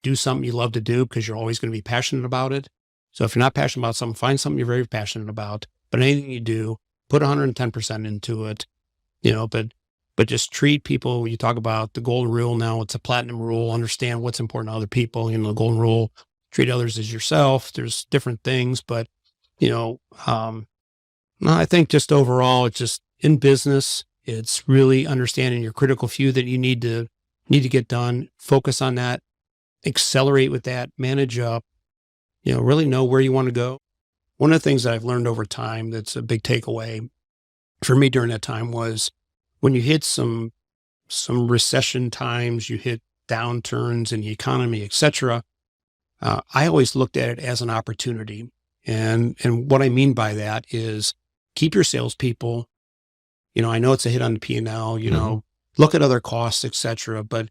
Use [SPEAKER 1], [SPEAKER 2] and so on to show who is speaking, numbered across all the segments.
[SPEAKER 1] do something you love to do because you're always going to be passionate about it. So if you're not passionate about something, find something you're very passionate about. But anything you do, put 110% into it, but just treat people. You talk about the golden rule now, it's a platinum rule, understand what's important to other people. The golden rule, treat others as yourself. There's different things, but, no, I think just overall, it's just in business, it's really understanding your critical few that you need to get done, focus on that, accelerate with that, manage up, really know where you want to go. One of the things that I've learned over time that's a big takeaway for me during that time was when you hit some recession times, you hit downturns in the economy, et cetera. I always looked at it as an opportunity. And what I mean by that is keep your salespeople. I know it's a hit on the P&L, look at other costs, et cetera, but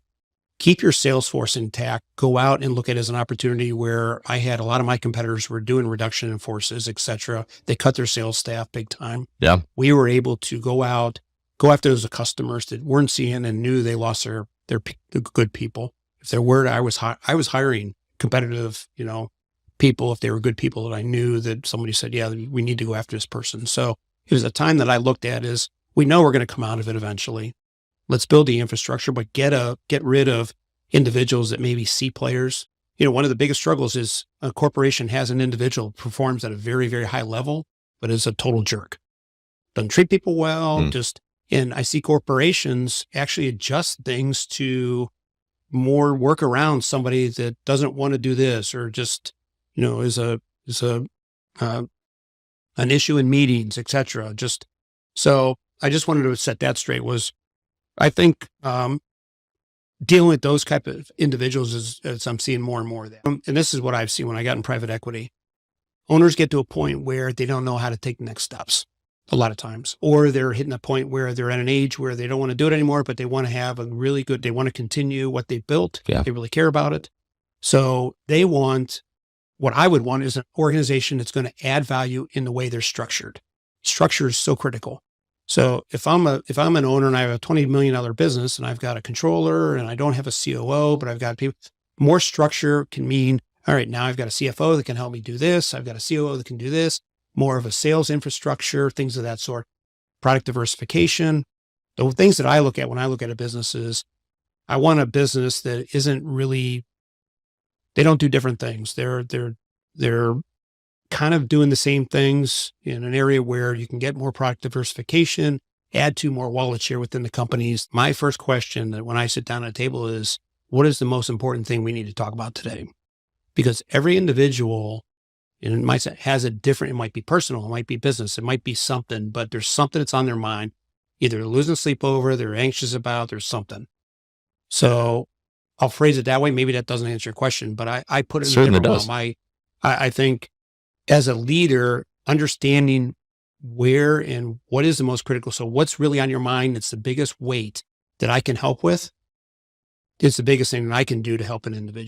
[SPEAKER 1] keep your sales force intact. Go out and look at it as an opportunity where I had a lot of my competitors were doing reduction in forces, et cetera. They cut their sales staff big time.
[SPEAKER 2] Yeah.
[SPEAKER 1] We were able to go after those customers that weren't seeing and knew they lost their good people. If they're word, I was hiring competitive, people, if they were good people that I knew that somebody said, yeah, we need to go after this person. So it was a time that I looked at as, we know we're going to come out of it eventually. Let's build the infrastructure, but get rid of individuals that may be C players. One of the biggest struggles is a corporation has an individual performs at a very, very high level, but is a total jerk. Doesn't treat people well, and I see corporations actually adjust things to more work around somebody that doesn't want to do this or just, is an issue in meetings, et cetera. So I just wanted to set that straight was, I think, dealing with those type of individuals as I'm seeing more and more of that. And this is what I've seen when I got in private equity. Owners get to a point where they don't know how to take the next steps a lot of times, or they're hitting a point where they're at an age where they don't want to do it anymore, but they want to have they want to continue what they built.
[SPEAKER 2] Yeah.
[SPEAKER 1] They really care about it. So what I would want is an organization that's going to add value in the way they're structured. Structure is so critical. So if I'm an owner and I have a $20 million business and I've got a controller and I don't have a COO, but I've got people, more structure can mean, all right, now I've got a CFO that can help me do this. I've got a COO that can do this, more of a sales infrastructure, things of that sort, product diversification. The things that I look at when I look at a business is I want a business that isn't really, they don't do different things. They're kind of doing the same things in an area where you can get more product diversification, add to more wallet share within the companies. My first question that when I sit down at a table is, what is the most important thing we need to talk about today? Because every individual has a different, it might be personal, it might be business, it might be something, but there's something that's on their mind. Either they're losing sleep over, they're anxious about, there's something. So I'll phrase it that way. Maybe that doesn't answer your question, but I put it in a different realm. I think as a leader, understanding where and what is the most critical. So what's really on your mind? It's the biggest weight that I can help with. It's the biggest thing that I can do to help an individual.